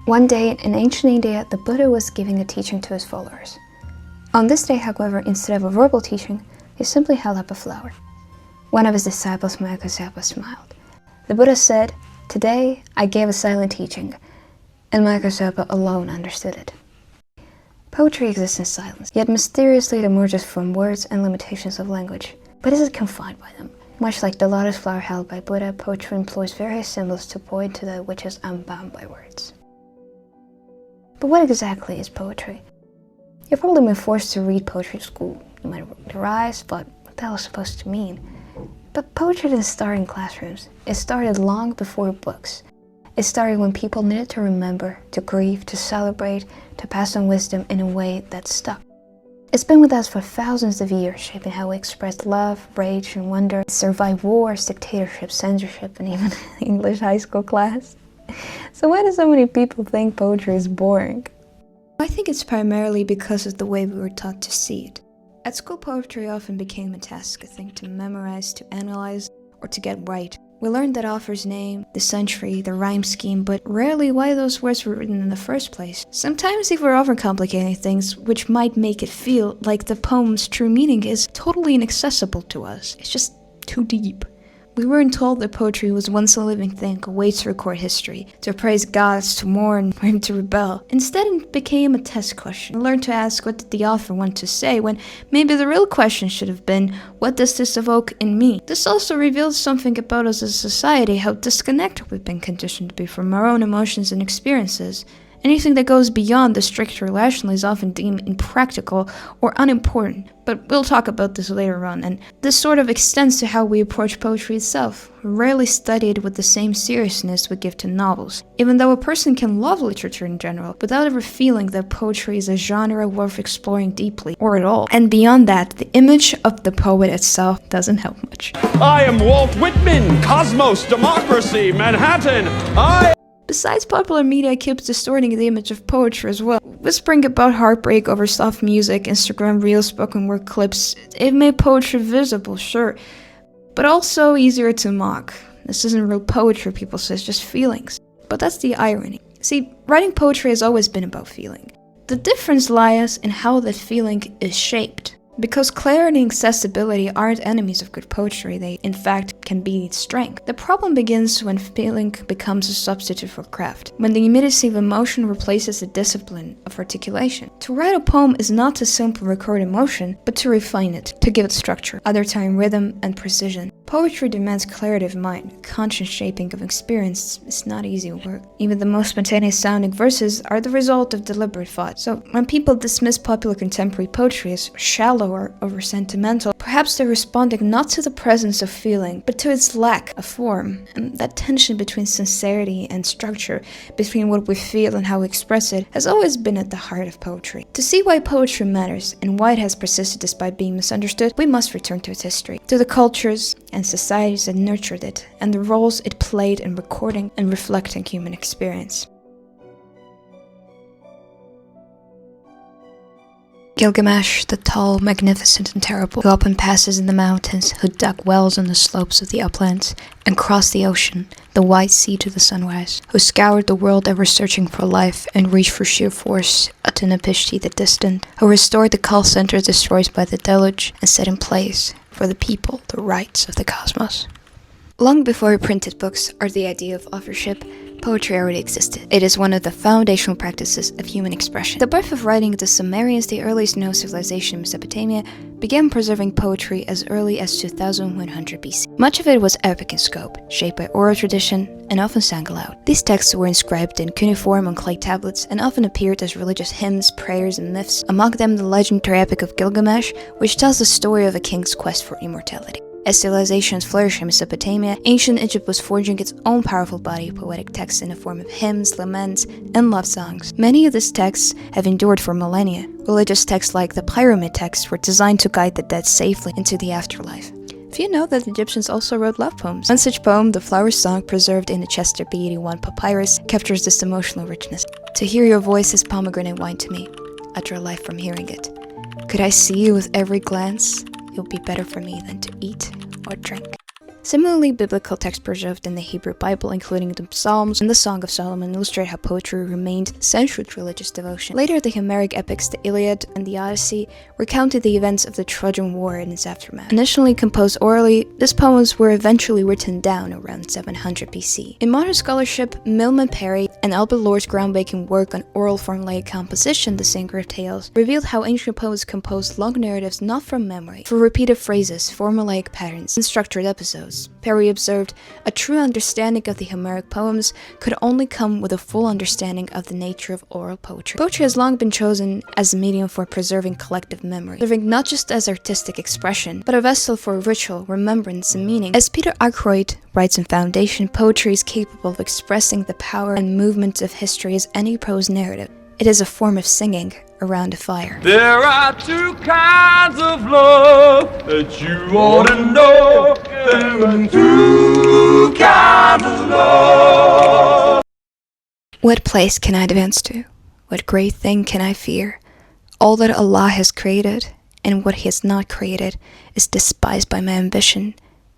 One day in ancient India, the Buddha was giving a teaching to his followers. On this day, however, instead of a verbal teaching, he simply held up a flower. One of his disciples, Mahakasapa, smiled. The Buddha said, "Today I gave a silent teaching," and Mahakasapa alone understood it. Poetry exists in silence, yet mysteriously it emerges from words and limitations of language, but isn't confined by them. Much like the lotus flower held by Buddha, poetry employs various symbols to point to that which is unbound by words. But what exactly is poetry? You've probably been forced to read poetry at school. You might have rolled your eyes, but what the hell is it supposed to mean? But poetry didn't start in classrooms. It started long before books. It started when people needed to remember, to grieve, to celebrate, to pass on wisdom in a way that stuck. It's been with us for thousands of years, shaping how we express love, rage, and wonder, survive wars, dictatorship, censorship, and even English high school class. So why do so many people think poetry is boring? I think it's primarily because of the way we were taught to see it. At school, poetry often became a task, a thing to memorize, to analyze, or to get right. We learned that author's name, the century, the rhyme scheme, but rarely why those words were written in the first place. Sometimes they were overcomplicating things, which might make it feel like the poem's true meaning is totally inaccessible to us. It's just too deep. We weren't told that poetry was once a living thing, a way to record history, to praise gods, to mourn, or even to rebel. Instead, it became a test question. We learned to ask, what did the author want to say, when maybe the real question should have been, what does this evoke in me? This also reveals something about us as a society, how disconnected we've been conditioned to be from our own emotions and experiences. Anything that goes beyond the stricter rational is often deemed impractical or unimportant, but we'll talk about this later on, and this sort of extends to how we approach poetry itself. We rarely study it with the same seriousness we give to novels, even though a person can love literature in general, without ever feeling that poetry is a genre worth exploring deeply, or at all. And beyond that, the image of the poet itself doesn't help much. I am Walt Whitman, Cosmos, Democracy, Manhattan, Besides, popular media keeps distorting the image of poetry as well. Whispering about heartbreak over soft music, Instagram reels, spoken word clips, it made poetry visible, sure, but also easier to mock. This isn't real poetry, people say, it's just feelings. But that's the irony. See, writing poetry has always been about feeling. The difference lies in how that feeling is shaped. Because clarity and accessibility aren't enemies of good poetry, they in fact can be its strength. The problem begins when feeling becomes a substitute for craft, when the immediacy of emotion replaces the discipline of articulation. To write a poem is not to simply record emotion, but to refine it, to give it structure, other time rhythm and precision. Poetry demands clarity of mind, conscious shaping of experience is not easy work. Even the most spontaneous sounding verses are the result of deliberate thought. So when people dismiss popular contemporary poetry as shallow or over-sentimental, perhaps they're responding not to the presence of feeling, but to its lack of form. And that tension between sincerity and structure, between what we feel and how we express it, has always been at the heart of poetry. To see why poetry matters and why it has persisted despite being misunderstood, we must return to its history, to the cultures and societies that nurtured it, and the roles it played in recording and reflecting human experience. Gilgamesh, the tall, magnificent, and terrible, who opened passes in the mountains, who dug wells on the slopes of the uplands, and crossed the ocean, the wide sea to the sunrise, who scoured the world ever searching for life and reached for sheer force Utnapishti the distant, who restored the call center destroyed by the deluge and set in place, for the people, the rights of the cosmos. Long before printed books or the idea of authorship, poetry already existed. It is one of the foundational practices of human expression. The birth of writing, the Sumerians, the earliest known civilization in Mesopotamia, began preserving poetry as early as 2100 BC. Much of it was epic in scope, shaped by oral tradition, and often sang aloud. These texts were inscribed in cuneiform on clay tablets and often appeared as religious hymns, prayers, and myths, among them the legendary epic of Gilgamesh, which tells the story of a king's quest for immortality. As civilizations flourished in Mesopotamia, ancient Egypt was forging its own powerful body of poetic texts in the form of hymns, laments, and love songs. Many of these texts have endured for millennia. Religious texts like the pyramid texts were designed to guide the dead safely into the afterlife. If you know that the Egyptians also wrote love poems. One such poem, the Flower Song, preserved in the Chester B81 papyrus, captures this emotional richness. To hear your voice is pomegranate wine to me. I draw life from hearing it. Could I see you with every glance? It would be better for me than to eat or drink. Similarly, biblical texts preserved in the Hebrew Bible, including the Psalms and the Song of Solomon, illustrate how poetry remained central to religious devotion. Later, the Homeric epics, the Iliad and the Odyssey, recounted the events of the Trojan War and its aftermath. Initially composed orally, these poems were eventually written down around 700 BC. In modern scholarship, Milman Parry and Albert Lord's groundbreaking work on oral formulaic composition, The Singer of Tales, revealed how ancient poets composed long narratives not from memory, for repeated phrases, formulaic patterns, and structured episodes. Parry observed, a true understanding of the Homeric poems could only come with a full understanding of the nature of oral poetry. Poetry has long been chosen as a medium for preserving collective memory, serving not just as artistic expression, but a vessel for ritual, remembrance, and meaning. As Peter Ackroyd writes in Foundation, poetry is capable of expressing the power and movement of history as any prose narrative. It is a form of singing around a fire. There are two kinds of love that you ought to know. There are two kinds of love. What place can I advance to? What great thing can I fear? All that Allah has created, and what He has not created, is despised by my ambition,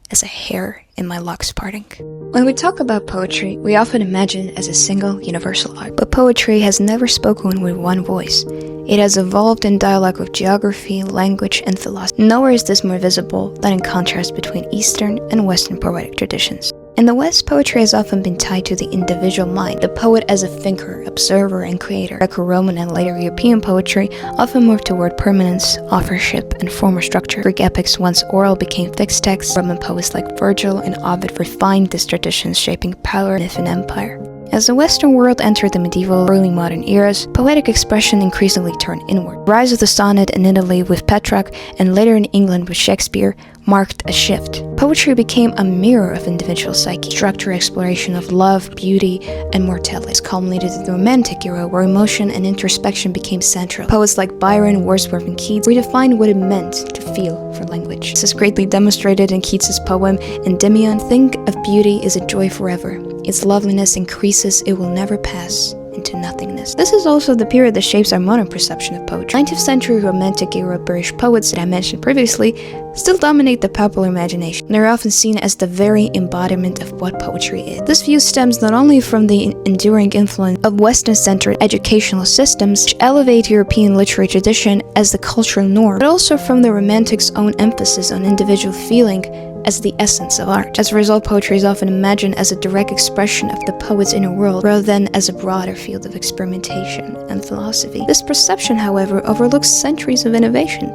as a hair in my locks parting. When we talk about poetry, we often imagine it as a single, universal art. But poetry has never spoken with one voice. It has evolved in dialogue with geography, language, and philosophy. Nowhere is this more visible than in contrast between Eastern and Western poetic traditions. In the West, poetry has often been tied to the individual mind, the poet as a thinker, observer, and creator. Greco-Roman and later European poetry often moved toward permanence, authorship, and formal structure. Greek epics, once oral, became fixed texts. Roman poets like Virgil and Ovid refined these traditions, shaping power, myth, and empire. As the Western world entered the medieval, early modern eras, poetic expression increasingly turned inward. The rise of the sonnet in Italy with Petrarch, and later in England with Shakespeare, marked a shift. Poetry became a mirror of individual psyche, structured exploration of love, beauty, and mortality. This culminated in the Romantic era, where emotion and introspection became central. Poets like Byron, Wordsworth, and Keats redefined what it meant to feel for language. This is greatly demonstrated in Keats's poem Endymion. Think of beauty is a joy forever. Its loveliness increases, it will never pass into nothingness. This is also the period that shapes our modern perception of poetry. 19th century Romantic era British poets that I mentioned previously still dominate the popular imagination. They're often seen as the very embodiment of what poetry is. This view stems not only from the enduring influence of Western-centered educational systems, which elevate European literary tradition as the cultural norm, but also from the Romantics' own emphasis on individual feeling as the essence of art. As a result, poetry is often imagined as a direct expression of the poet's inner world, rather than as a broader field of experimentation and philosophy. This perception, however, overlooks centuries of innovation.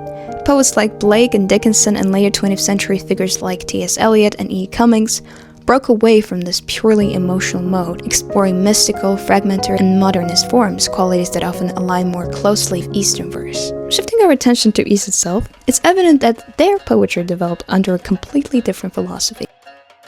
Poets like Blake and Dickinson and later 20th century figures like T.S. Eliot and E. Cummings broke away from this purely emotional mode, exploring mystical, fragmentary, and modernist forms, qualities that often align more closely with Eastern verse. Shifting our attention to East itself, it's evident that their poetry developed under a completely different philosophy.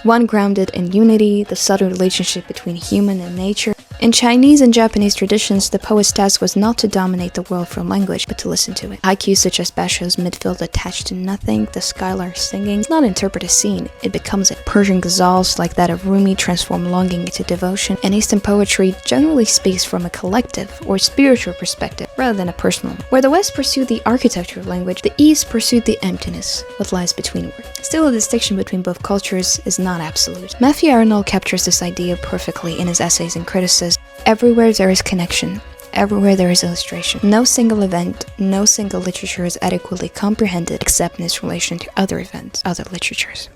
One grounded in unity, the subtle relationship between human and nature. In Chinese and Japanese traditions, the poet's task was not to dominate the world from language, but to listen to it. Haikus such as Basho's midfield attached to nothing, the skylark singing, does not interpret a scene, it becomes it. Persian ghazals like that of Rumi transform longing into devotion, and Eastern poetry generally speaks from a collective or spiritual perspective rather than a personal one. Where the West pursued the architecture of language, the East pursued the emptiness, what lies between words. Still, the distinction between both cultures is not absolute. Matthew Arnold captures this idea perfectly in his essays and criticism. Everywhere there is connection, everywhere there is illustration. No single event, no single literature is adequately comprehended except in its relation to other events, other literatures.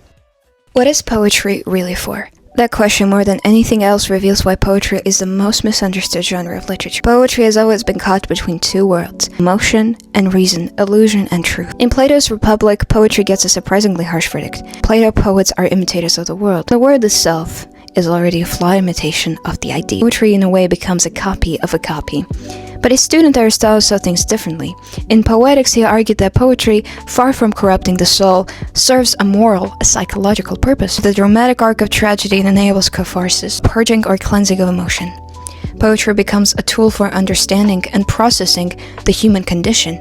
What is poetry really for? That question, more than anything else, reveals why poetry is the most misunderstood genre of literature. Poetry has always been caught between two worlds, emotion and reason, illusion and truth. In Plato's Republic, poetry gets a surprisingly harsh verdict. Plato poets are imitators of the world. The word itself is already a flawed imitation of the idea. Poetry, in a way, becomes a copy of a copy. But his student Aristotle saw things differently. In Poetics, he argued that poetry, far from corrupting the soul, serves a moral, a psychological purpose. The dramatic arc of tragedy enables catharsis, purging or cleansing of emotion. Poetry becomes a tool for understanding and processing the human condition.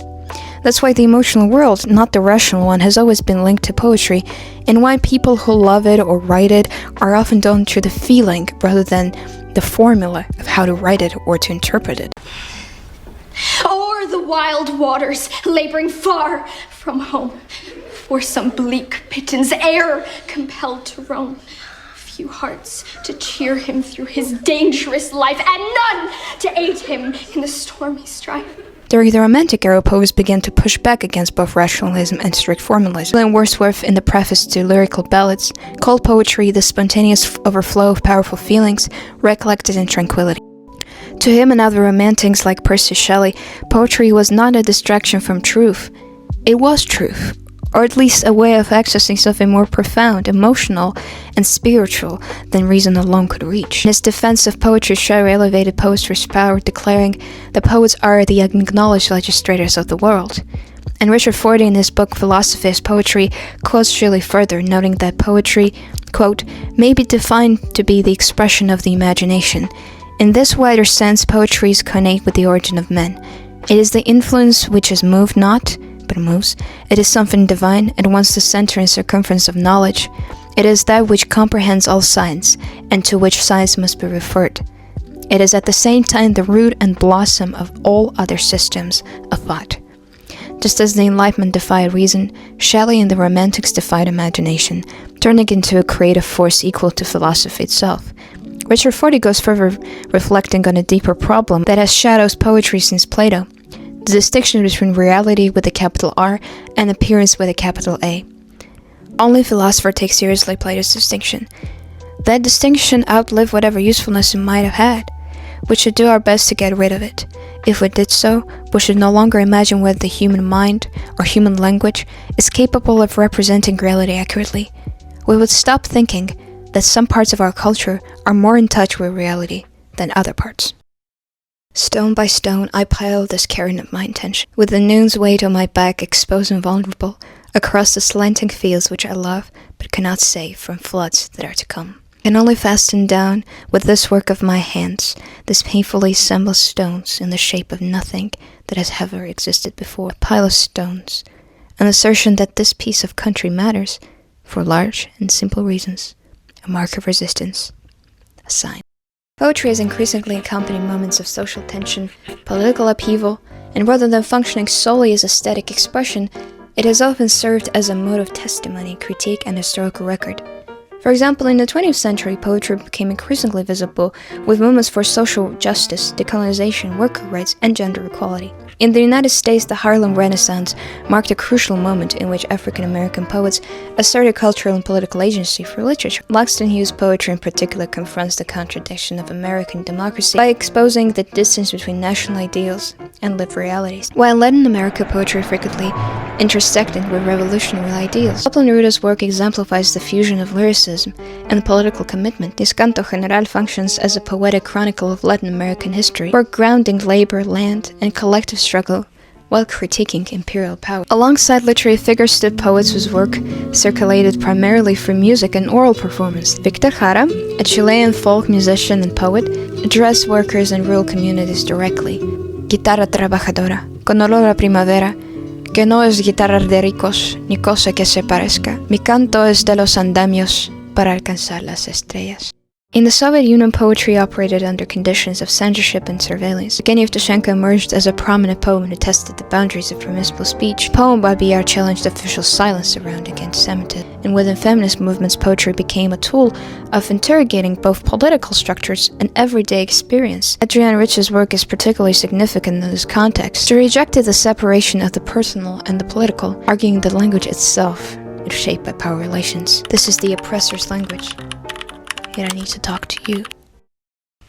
That's why the emotional world, not the rational one, has always been linked to poetry, and why people who love it or write it are often done through the feeling rather than the formula of how to write it or to interpret it. O'er the wild waters, laboring far from home, or some bleak pittance air compelled to roam. Few hearts to cheer him through his dangerous life, and none to aid him in the stormy strife. During the Romantic era, poets began to push back against both rationalism and strict formalism. William Wordsworth, in the preface to Lyrical Ballads, called poetry the spontaneous overflow of powerful feelings, recollected in tranquility. To him and other romantics like Percy Shelley, poetry was not a distraction from truth. It was truth, or at least a way of accessing something more profound, emotional, and spiritual than reason alone could reach. In his defense of poetry, Shelley elevated poetry's power, declaring that poets are the acknowledged legislators of the world. And Richard Fortey, in his book Philosophy as Poetry, quotes Shelley further, noting that poetry, quote, may be defined to be the expression of the imagination. In this wider sense, poetry is connate with the origin of men. It is the influence which is moved not, but moves. It is something divine, at once the center and circumference of knowledge. It is that which comprehends all science, and to which science must be referred. It is at the same time the root and blossom of all other systems of thought. Just as the Enlightenment defied reason, Shelley and the Romantics defied imagination, turning it into a creative force equal to philosophy itself. Richard Fortey goes further, reflecting on a deeper problem that has shadowed poetry since Plato: the distinction between reality with a capital R and appearance with a capital A. Only a philosopher takes seriously Plato's distinction. That distinction outlived whatever usefulness it might have had. We should do our best to get rid of it. If we did so, we should no longer imagine whether the human mind or human language is capable of representing reality accurately. We would stop thinking that some parts of our culture are more in touch with reality than other parts. Stone by stone, I pile this cairn of my intention, with the noon's weight on my back, exposed and vulnerable, across the slanting fields which I love, but cannot save from floods that are to come. I can only fasten down, with this work of my hands, this painfully assembled stones in the shape of nothing that has ever existed before. A pile of stones, an assertion that this piece of country matters, for large and simple reasons. A mark of resistance, a sign. Poetry has increasingly accompanied moments of social tension, political upheaval, and rather than functioning solely as aesthetic expression, it has often served as a mode of testimony, critique, and historical record. For example, in the 20th century, poetry became increasingly visible with movements for social justice, decolonization, worker rights, and gender equality. In the United States, the Harlem Renaissance marked a crucial moment in which African-American poets asserted cultural and political agency for literature. Langston Hughes' poetry in particular confronts the contradiction of American democracy by exposing the distance between national ideals and lived realities, while Latin America poetry frequently intersected with revolutionary ideals. Pablo Neruda's work exemplifies the fusion of lyricism and political commitment. His Canto General functions as a poetic chronicle of Latin American history, work grounding labor, land, and collective struggle while critiquing imperial power. Alongside literary figures stood poets whose work circulated primarily through music and oral performance. Victor Jara, a Chilean folk musician and poet, addressed workers and rural communities directly. Guitarra trabajadora, con olor a primavera, que no es guitarra de ricos, ni cosa que se parezca. Mi canto es de los andamios para alcanzar las estrellas. In the Soviet Union, poetry operated under conditions of censorship and surveillance. Evgeny Evtushenko emerged as a prominent poet who tested the boundaries of permissible speech. A poem by BR challenged official silence surrounding anti-Semitism. And within feminist movements, poetry became a tool of interrogating both political structures and everyday experience. Adrienne Rich's work is particularly significant in this context. She rejected the separation of the personal and the political, arguing that language itself is shaped by power relations. This is the oppressor's language. Yet I need to talk to you.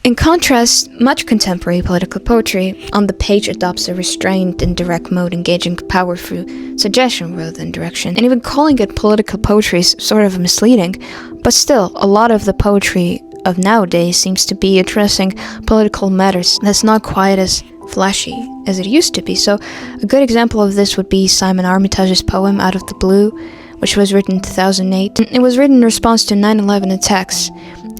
In contrast, much contemporary political poetry on the page adopts a restrained and direct mode, engaging power through suggestion rather than direction. And even calling it political poetry is sort of misleading, but still, a lot of the poetry of nowadays seems to be addressing political matters that's not quite as flashy as it used to be. So a good example of this would be Simon Armitage's poem Out of the Blue, which was written in 2008. It was written in response to 9/11 attacks,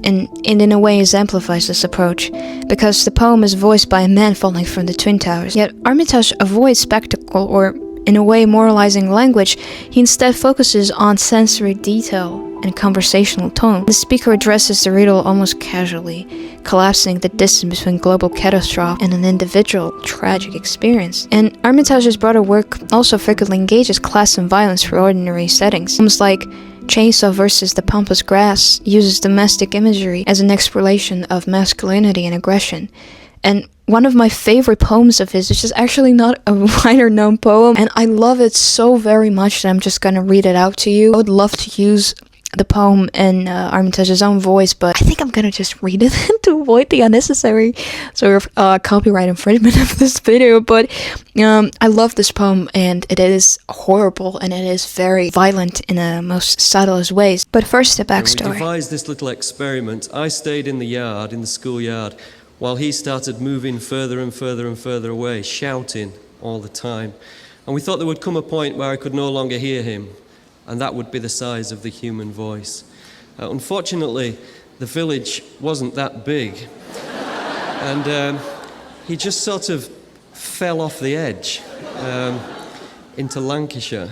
and in a way exemplifies this approach, because the poem is voiced by a man falling from the Twin Towers. Yet Armitage avoids spectacle or, in a way, moralizing language. He instead focuses on sensory detail and conversational tone. The speaker addresses the riddle almost casually, collapsing the distance between global catastrophe and an individual tragic experience. And Armitage's broader work also frequently engages class and violence for ordinary settings. Films like Chainsaw versus the Pampas Grass uses domestic imagery as an exploration of masculinity and aggression. And one of my favorite poems of his, which is actually not a wider known poem, and I love it so very much that I'm just gonna read it out to you. I would love to use the poem in Armitage's own voice, but I think I'm gonna just read it to avoid the unnecessary sort of copyright infringement of this video. But I love this poem, and it is horrible, and it is very violent in the most subtlest ways. But first, the backstory. We devised this little experiment. I stayed in the yard, in the schoolyard, while he started moving further and further and further away, shouting all the time. And we thought there would come a point where I could no longer hear him, and that would be the size of the human voice. Unfortunately, the village wasn't that big, and he just sort of fell off the edge into Lancashire.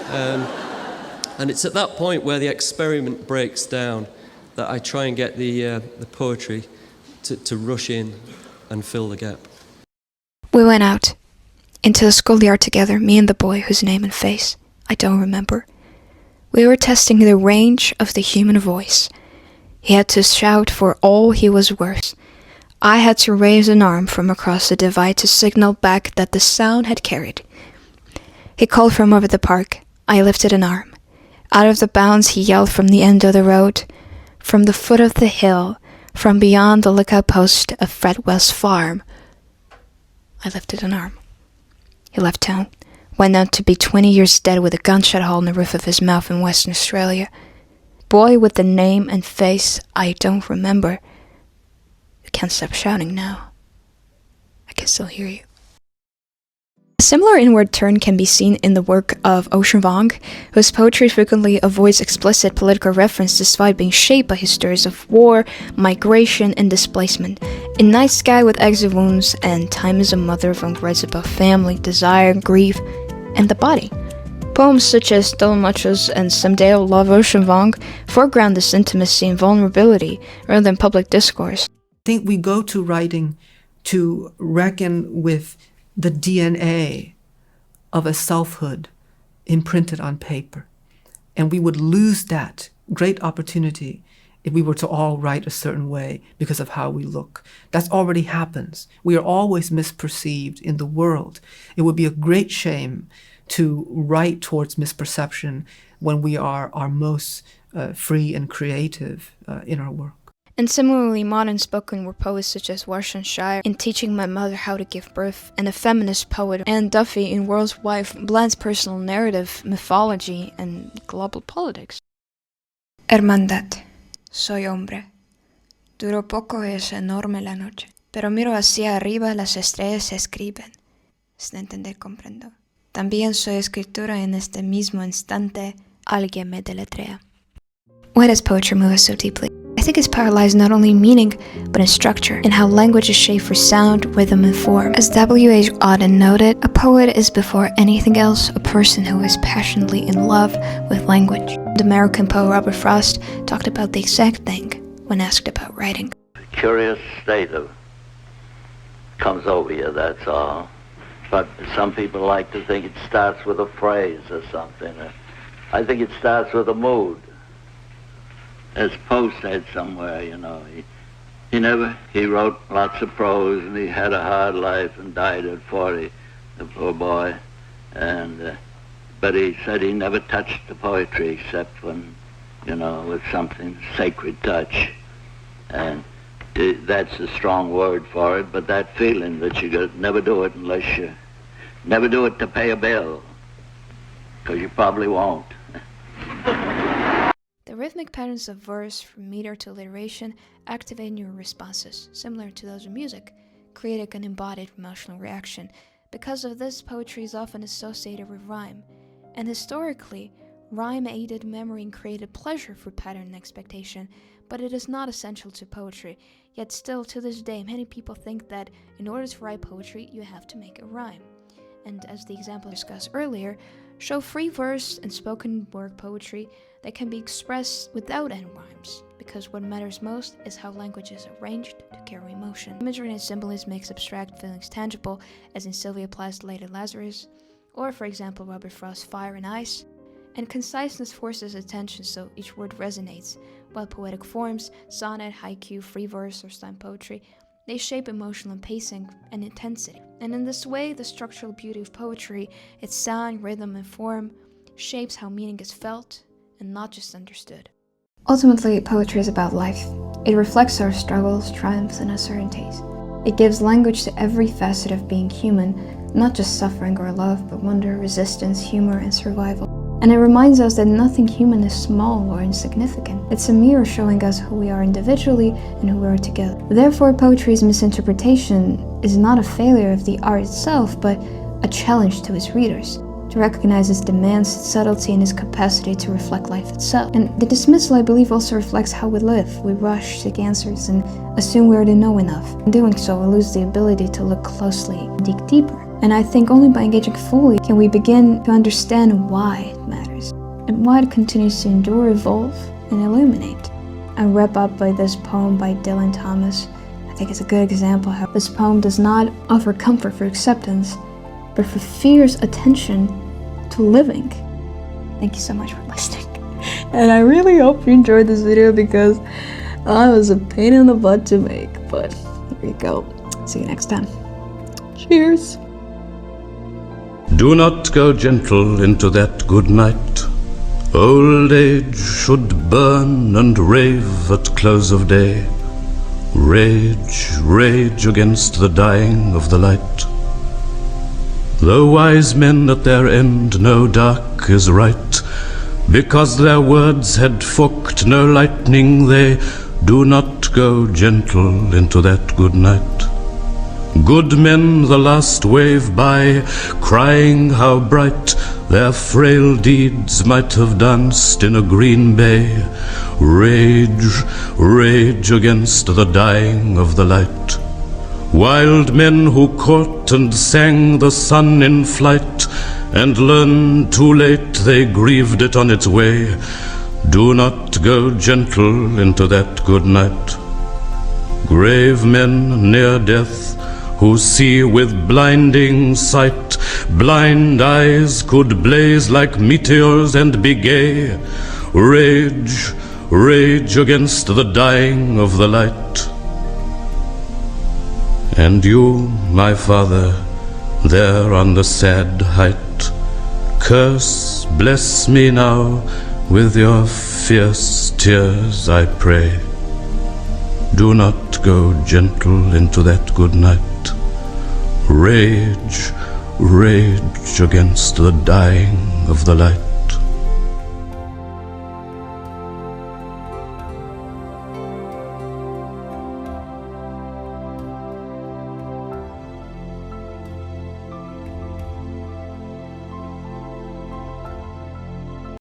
And it's at that point where the experiment breaks down that I try and get the poetry to rush in and fill the gap. We went out into the schoolyard together, me and the boy whose name and face I don't remember. We were testing the range of the human voice. He had to shout for all he was worth. I had to raise an arm from across the divide to signal back that the sound had carried. He called from over the park. I lifted an arm. Out of the bounds he yelled from the end of the road, from the foot of the hill, from beyond the lookout post of Fred West's farm. I lifted an arm. He left town, went on to be 20 years dead with a gunshot hole in the roof of his mouth in Western Australia. Boy with the name and face I don't remember. I can't stop shouting now. I can still hear you. A similar inward turn can be seen in the work of Ocean Vuong, whose poetry frequently avoids explicit political reference despite being shaped by his stories of war, migration, and displacement. In Night Sky with Exit Wounds and Time is a Mother, Vuong writes about family, desire, grief, and the body. Poems such as Dolmachos and Someday I'll Love Ocean Vuong foreground this intimacy and vulnerability rather than public discourse. I think we go to writing to reckon with the DNA of a selfhood imprinted on paper. And we would lose that great opportunity if we were to all write a certain way because of how we look. That already happens. We are always misperceived in the world. It would be a great shame to write towards misperception when we are our most free and creative in our work. And similarly, modern spoken word poets such as Warshan Shire in Teaching My Mother How to Give Birth, and a feminist poet, Anne Duffy in World's Wife, blends personal narrative, mythology, and global politics. Hermandad. Soy hombre. Duró poco es enorme la noche, pero miro hacia arriba, las estrellas se escriben. Sin entender comprendo. También soy escritura en este mismo instante, alguien me deletrea. Why does poetry move us so deeply? I think it's power lies not only in meaning, but in structure, in how language is shaped for sound, rhythm, and form. As W.H. Auden noted, a poet is before anything else a person who is passionately in love with language. The American poet Robert Frost talked about the exact thing when asked about writing. A curious state comes over you, that's all. But some people like to think it starts with a phrase or something. I think it starts with a mood. As Poe said somewhere, you know, he wrote lots of prose, and he had a hard life and died at 40, the poor boy. And but he said he never touched the poetry except when, you know, with something sacred touch. And that's a strong word for it, but that feeling that you could never do it unless you never do it to pay a bill, because you probably won't. The rhythmic patterns of verse, from meter to alliteration, activate neural responses, similar to those of music, creating an embodied emotional reaction. Because of this, poetry is often associated with rhyme, and historically, rhyme aided memory and created pleasure for pattern and expectation, but it is not essential to poetry. Yet still, to this day, many people think that in order to write poetry, you have to make a rhyme. and as the example discussed earlier, show free verse and spoken word poetry that can be expressed without end rhymes, because what matters most is how language is arranged to carry emotion. Imagery and symbolism makes abstract feelings tangible, as in Sylvia Plath's Lady Lazarus, or for example Robert Frost's Fire and Ice, and conciseness forces attention so each word resonates, while poetic forms, sonnet, haiku, free verse, or slam poetry, they shape emotional pacing and intensity. And in this way, the structural beauty of poetry, its sound, rhythm, and form, shapes how meaning is felt and not just understood. Ultimately, poetry is about life. It reflects our struggles, triumphs, and uncertainties. It gives language to every facet of being human, not just suffering or love, but wonder, resistance, humor, and survival. And it reminds us that nothing human is small or insignificant. It's a mirror showing us who we are individually and who we are together. Therefore, poetry's misinterpretation is not a failure of the art itself, but a challenge to its readers, to recognize its demands, its subtlety, and its capacity to reflect life itself. And the dismissal, I believe, also reflects how we live. We rush, seek answers, and assume we already know enough. In doing so, we lose the ability to look closely and dig deeper. And I think only by engaging fully can we begin to understand why it matters, and why it continues to endure, evolve, and illuminate. I wrap up by this poem by Dylan Thomas. I think it's a good example how this poem does not offer comfort for acceptance, but for fierce attention to living. Thank you so much for listening. And I really hope you enjoyed this video because I was a pain in the butt to make, but here you go. See you next time. Cheers. Do not go gentle into that good night. Old age should burn and rave at close of day. Rage, rage against the dying of the light. Though wise men at their end know dark is right, because their words had forked no lightning, they do not go gentle into that good night. Good men the last wave by, crying how bright their frail deeds might have danced in a green bay. Rage, rage against the dying of the light. Wild men who caught and sang the sun in flight, and learned too late they grieved it on its way. Do not go gentle into that good night. Grave men near death, who see with blinding sight, blind eyes could blaze like meteors and be gay. Rage, rage against the dying of the light. And you, my father, there on the sad height, curse, bless me now with your fierce tears, I pray. Do not go gentle into that good night. Rage, rage against the dying of the light.